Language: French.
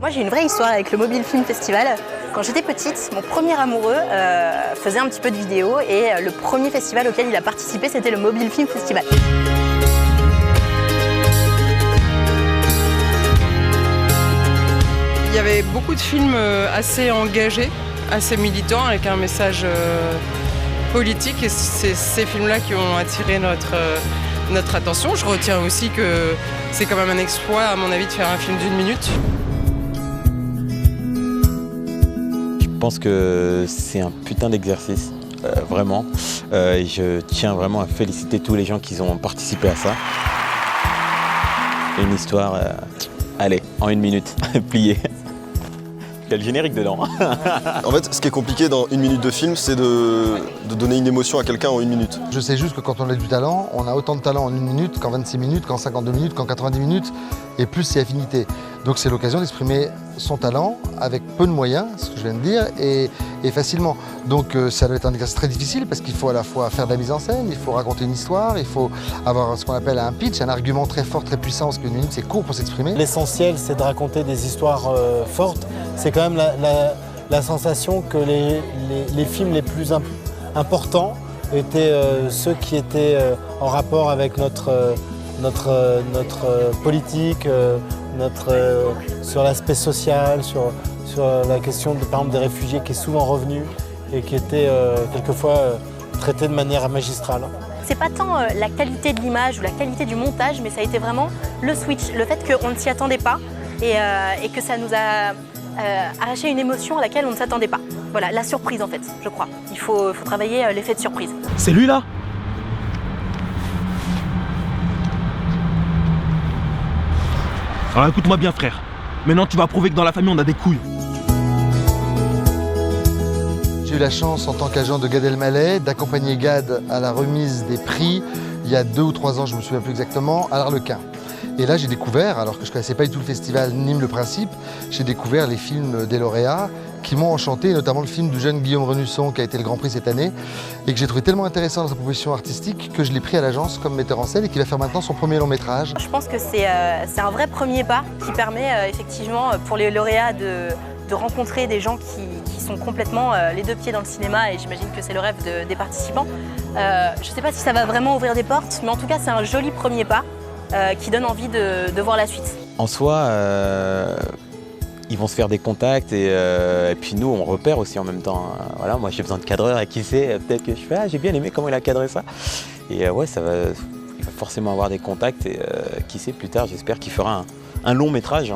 Moi j'ai une vraie histoire avec le Mobile Film Festival. Quand j'étais petite, mon premier amoureux faisait un petit peu de vidéo et le premier festival auquel il a participé c'était le Mobile Film Festival. Il y avait beaucoup de films assez engagés, assez militants, avec un message politique et c'est ces films-là qui ont attiré notre attention. Je retiens aussi que c'est quand même un exploit, à mon avis, de faire un film d'1 minute. Je pense que c'est un putain d'exercice, vraiment. Et je tiens vraiment à féliciter tous les gens qui ont participé à ça. Une histoire, allez, en 1 minute, pliée. Il y a le générique dedans. En fait, ce qui est compliqué dans 1 minute de film, c'est de donner une émotion à quelqu'un en 1 minute. Je sais juste que quand on a du talent, on a autant de talent en 1 minute qu'en 26 minutes, qu'en 52 minutes, qu'en 90 minutes, et plus c'est affinité. Donc c'est l'occasion d'exprimer son talent avec peu de moyens, ce que je viens de dire, et facilement. Donc ça doit être un exercice très difficile parce qu'il faut à la fois faire de la mise en scène, il faut raconter une histoire, il faut avoir ce qu'on appelle un pitch, un argument très fort, très puissant, parce qu'une minute c'est court pour s'exprimer. L'essentiel c'est de raconter des histoires fortes. C'est quand même la sensation que les films les plus importants étaient ceux qui étaient en rapport avec notre politique, sur l'aspect social, sur la question par exemple des réfugiés qui est souvent revenue et qui était quelquefois traitée de manière magistrale. C'est pas tant la qualité de l'image ou la qualité du montage, mais ça a été vraiment le switch, le fait qu'on ne s'y attendait pas et que ça nous a arraché une émotion à laquelle on ne s'attendait pas. Voilà, la surprise en fait, je crois. Il faut travailler l'effet de surprise. C'est lui là ? Alors écoute-moi bien frère, maintenant tu vas prouver que dans la famille on a des couilles. J'ai eu la chance en tant qu'agent de Gad Elmaleh d'accompagner Gad à la remise des prix il y a 2 ou 3 ans, je ne me souviens plus exactement, à l'Arlequin. Et là j'ai découvert, alors que je ne connaissais pas du tout le festival Nîmes le Principe, j'ai découvert les films des lauréats qui m'ont enchanté, notamment le film du jeune Guillaume Renusson qui a été le Grand Prix cette année et que j'ai trouvé tellement intéressant dans sa proposition artistique que je l'ai pris à l'agence comme metteur en scène et qui va faire maintenant son premier long métrage. Je pense que c'est un vrai premier pas qui permet effectivement pour les lauréats de rencontrer des gens qui sont complètement les 2 pieds dans le cinéma et j'imagine que c'est le rêve des participants. Je ne sais pas si ça va vraiment ouvrir des portes, mais en tout cas c'est un joli premier pas qui donne envie de voir la suite. En soi, ils vont se faire des contacts et puis nous on repère aussi en même temps. Voilà, moi j'ai besoin de cadreur et qui sait, peut-être que je fais j'ai bien aimé comment il a cadré ça. Et ouais, il va forcément avoir des contacts et qui sait plus tard, j'espère qu'il fera un long métrage.